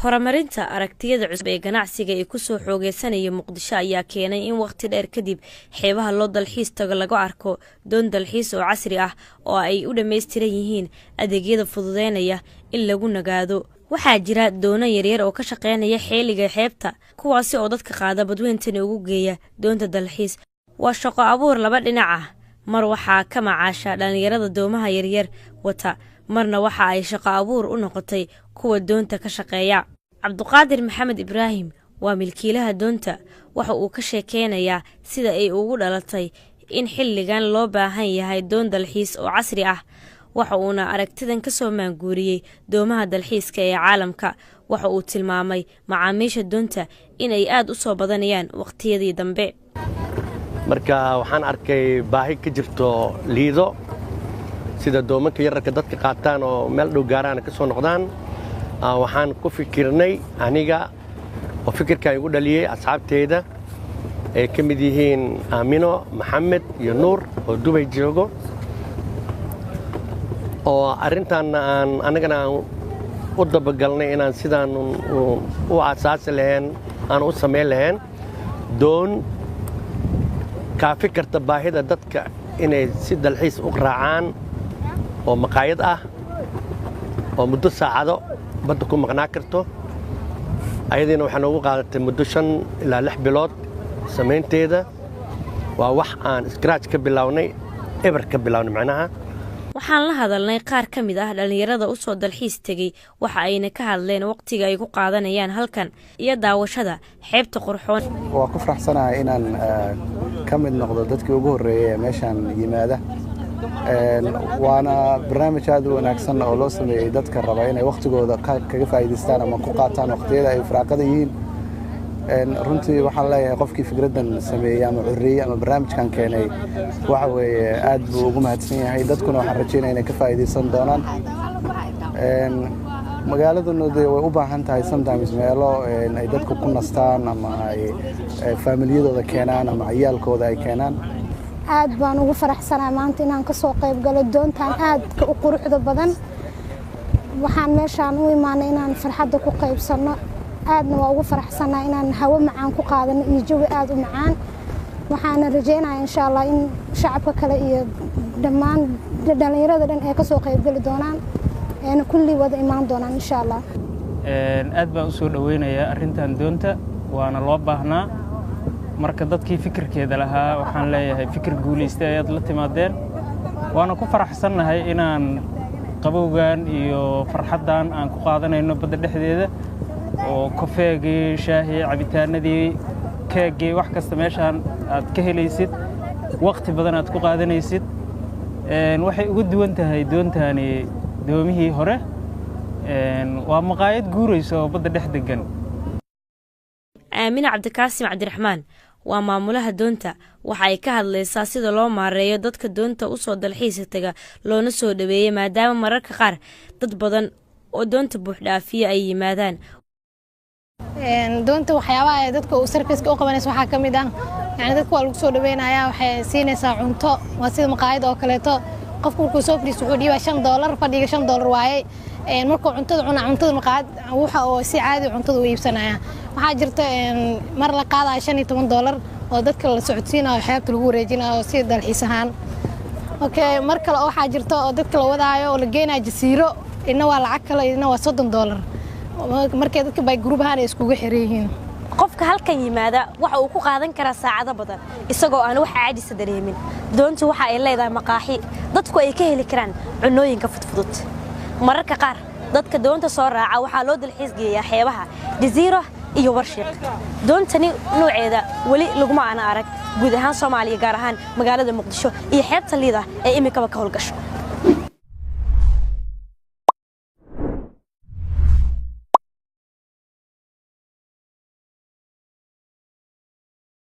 horumarinta aragtiyada cusub ee ganacsiga ee ku soo xoogeysanaya Muqdisho ayaa keenay in waqti dheer kadib xeebaha loo dalxiis tago lagu arko doon dalxiis oo casri ah oo ay u dhameystiran yihiin adeegyada fududeynaya in lagu nagaado. waxaa jira doono yaryar oo ka shaqeynaya xeeliga xeebta kuwaasi oo dadka qaada badweyntan ugu geeya doonta dalxiis. waa shaqo abuur laba dhinac ah, mar waxaa ka macaasha dhalinyarada doomaha yaryar wata, marna waxa ay shaqo abuur u noqotay kuwa doonta ka shaqeeya. Cabduqaadir Maxamed Ibraahim waa milkiilaha doonta, waxa uu ka sheekeynayaa sida ay ugu dhalatay in xilligan loo baahan yahay doon dalxiis oo casri ah. waxa uuna aragtidan ka soo maanguuriyay doomaha dalxiiska ee caalamka. waxa uu tilmaamay macaamiisha doonta inay aad u soo badanayaan waqtiyadii dambe. marka waxaan arkay baahi ka jirto liido sida doomanka yararka dadka qaataan oo meel dhow gaaraan ka soo noqdaan. waxaan ku fikirnay aniga oo fikirka igu dhaliyay asxaabteeda ay ka mid yihiin Aamino, Maxamed iyo Nuur oo Dubai joogo, oo arrintan anagana u dabagalnay inaan sidaan u asaasi lahayn aan u sameyn lahayn doon kaafi karta baahida dadka inay si dalxiis u raacaan oo maqaayad ah oo muddo saacado badda ku maqnaa karto. ayadiina waxaa noogu qaadatay muddo 5 ilaa 6 bilood samaynteeda. waa wax aan scratch ka bilownay, eber ka bilownay macnaha. waxaan la hadalnay qaar ka mid ah dhalinyarada u soo dalxiis tagay, waxa ayna ka hadleen waqtiga ay ku qaadanayaan halkan iyo daawashada xeebta qurxoon. waa ku faraxsanahay inaan ka mid noqdo dadkii ugu horeeyay meeshan yimaada. waana barnaamij aad u wanaagsan oo loo sameeyay dadka raba inay waqtigooda kaga faa'iideystaan ama ku qaataan waqtiyada ay firaaqada yihiin. runtii waxaan leeyahay qofkii fikradan sameeyay ama xurriyay ama barnaamijkan keenay waxa weeye aad buu ugu mahadsan yahay. dadkuna waxaan rajaynayaa inay ka faa'iideysan doonaan. magaaladuna way u baahan tahay sometimes meelo ay dadku ku nastaan ama ay familiyadooda keenaan ama ciyaalkooda ay keenaan. aad baan ugu faraxsanahay maanta inaan ka soo qayb galo doontan aad u quruxda badan. waxaan meeshaan u imaanay inaan farxadda ku qaybsano. aadna waa ugu faraxsanahay inaan hawo macaan ku qaadano iyo jawi aad u macaan. waxaan rajaynayaa insha Allah in shacabka kale iyo dhammaan dhalinyarada dhan ay ka soo qayb gali doonaan ee kulli wada imaan doonaan insha Allah. aad baan u soo dhaweynayaa arrintan doonta, waana loo baahnaa. marka dadkii fikirkeeda lahaa waxaan leeyahay fikir guuleystay ayaad la timaadeen. waana ku faraxsanahay inaan qabowgan iyo farxaddan aan ku qaadanayno badda dhexdeeda oo kafeegii, shaahii, cabitaanadii, keegii, wax kasta meeshaan aad ka helaysid, waqti badan aad ku qaadanaysid. waxay ugu duwan tahay doontani doomihii hore. waa maqaayad guuraysa oo badda dhex degan. Aamina Cabdikaasim Cabdiraxmaan waa maamulaha doonta. waxa ay ka hadlaysaa sida loo maareeyo dadka doonta u soo dalxiis taga loona soo dhaweeyo, maadaama mararka qaar dad badan oo doonta buux dhaafiya ay yimaadaan. doonta waxyaabaha ay dadka u service u qabanayso waxaa ka mid ah dadka waa lagu soo dhaweynayaa, waxay siinaysaa cunto, waa sida maqaayad oo kaleeto. qofku markuu soo fadhiisto wuxuu dhiibaa $5, fadhiga $5 waaye. markuu cuntada cunaa cuntada maqaayad waxa oo si caadi cuntada u iibsanaya. waxaa jirta mar la qaadayo $15 oo dadka la socodsiinayo xeebta lagu wareejinayo si dalxiis ahaan. mar kale waxaa jirta oo dadka la wadaayo oo la geynayo jasiiro, ina waa lacag kale, ina waa $30. markay dadka bay group ahaan iskugu xireeyeen. qofka halkan yimaada waxa uu ku qaadan karaa saacado badan isagoo aan wax caadi dareemin. doontu waxa ay leedahay maqaaxi dadku ay ka heli karaan cunooyinka fudud. mararka qaar dadka doonta soo raaca waxaa loo dalxiis geeyaa xeebaha jasiiro iyo warshiq. doontani nooceeda wali laguma arag guud ahaan Soomaaliya, gaar ahaan magaalada Muqdisho iyo xeebta Liida ee imika ka howlgasho.